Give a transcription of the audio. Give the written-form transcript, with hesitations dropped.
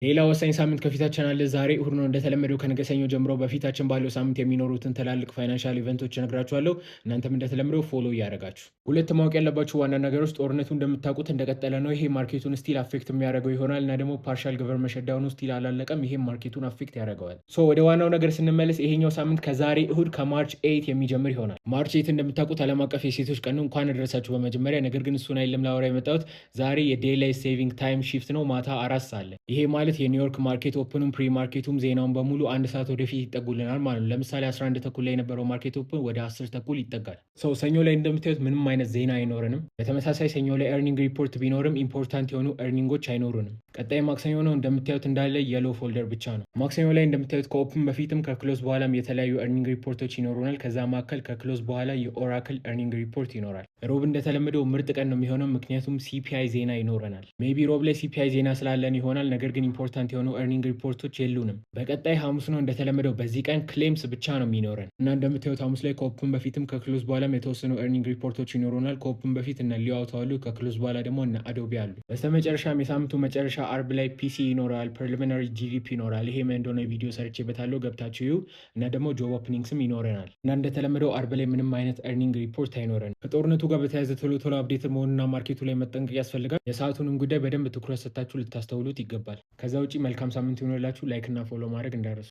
ሌላ ወሳኝ ሳምንት ከፊታችን አለ። ዛሬ እሁድ ነው። እንደተለመደው ከነገ ሰኞ ጀምሮ በፊታችን ባለው ሳምንት የሚኖሩትን ትላልቅ ፋይናንሻል ኢቨንቶች እነግራችኋለሁ። እናንተም እንደተለመደው ፎሎ እያደረጋችሁ ሁለት ማወቅ ያለባችሁ ዋና ነገሮች ጦርነቱ እንደምታውቁት እንደቀጠለ ነው። ይሄ ማርኬቱን ስቲል አፌክት የሚያደርገው ይሆናል እና ደግሞ ፓርሻል ገቨርንመንት ሸትዳውኑ ስቲል አላለቀም። ይሄም ማርኬቱን አፌክት ያደርገዋል። ወደ ዋናው ነገር ስንመለስ ይሄኛው ሳምንት ከዛሬ እሁድ ከማርች 8 የሚጀምር ይሆናል። ማርች 8 እንደምታውቁት ዓለም አቀፍ የሴቶች ቀን ነው። እንኳን አደረሳችሁ በመጀመሪያ። ነገር ግን እሱን አይደለም ላወራ የመጣሁት። ዛሬ የዴይላይት ሴቪንግ ታይም ሺፍት ነው። ማታ 4 ሰዓት ላይ ይሄ ማለት የኒውዮርክ ማርኬት ኦፕንም ፕሪ ማርኬቱም ዜናውን በሙሉ አንድ ሰዓት ወደፊት ይጠጉልናል ማለት ነው። ለምሳሌ 11 ተኩል ላይ የነበረው ማርኬት ኦፕን ወደ 10 ተኩል ይጠጋል። ሰኞ ላይ እንደምታዩት ምንም አይነት ዜና አይኖርንም። በተመሳሳይ ሰኞ ላይ ኤርኒንግ ሪፖርት ቢኖርም ኢምፖርታንት የሆኑ ኤርኒንጎች አይኖሩንም። ቀጣይ ማክሰኞ ነው። እንደምታዩት እንዳለ የሎ ፎልደር ብቻ ነው። ማክሰኞ ላይ እንደምታዩት ከኦፕን በፊትም ከክሎዝ በኋላም የተለያዩ ኤርኒንግ ሪፖርቶች ይኖሩናል። ከዛ መካከል ከክሎዝ በኋላ የኦራክል ኤርኒንግ ሪፖርት ይኖራል። ሮብ እንደተለመደው ምርጥ ቀን ነው የሚሆነው፣ ምክንያቱም ሲፒአይ ዜና ይኖረናል። ሜቢ ሮብ ላይ ሲፒአይ ዜና ስላለን ይሆናል። ነገር ግን ኢምፖርታንት የሆኑ ኤርኒንግ ሪፖርቶች የሉንም። በቀጣይ ሐሙስ ነው። እንደተለመደው በዚህ ቀን ክሌምስ ብቻ ነው የሚኖረን እና እንደምታዩት ሐሙስ ላይ ከኦፕን በፊትም ከክሎዝ በኋላም የተወሰኑ ኤርኒንግ ሪፖርቶች ይኖሩናል። ከኦፕን በፊት እነ ሊዮ አውቶ አሉ፣ ከክሎዝ በኋላ ደግሞ እነ አዶቢ አሉ። በስተመጨረሻም የሳምንቱ መጨረሻ አርብ ላይ ፒሲ ይኖራል፣ ፕሪሊሚናሪ ጂዲፒ ይኖራል። ይሄ ምን እንደሆነ ቪዲዮ ሰርቼበታለሁ፣ ገብታችሁ ይዩ እና ደግሞ ጆብ ኦፕኒንግስም ይኖረናል እና እንደተለመደው አርብ ላይ ምንም አይነት ኤርኒንግ ሪፖርት አይኖረንም። ከጦርነቱ ጋር በተያያዘ ቶሎ ቶሎ አፕዴት መሆኑና ማርኬቱ ላይ መጠንቀቅ ያስፈልጋል። የሰዓቱንም ጉዳይ በደንብ ትኩረት ሰጥታችሁ ልታስተውሉት ይገባል። ከዛ ውጪ መልካም ሳምንት ይሆንላችሁ። ላይክ እና ፎሎ ማድረግ እንዳረሱ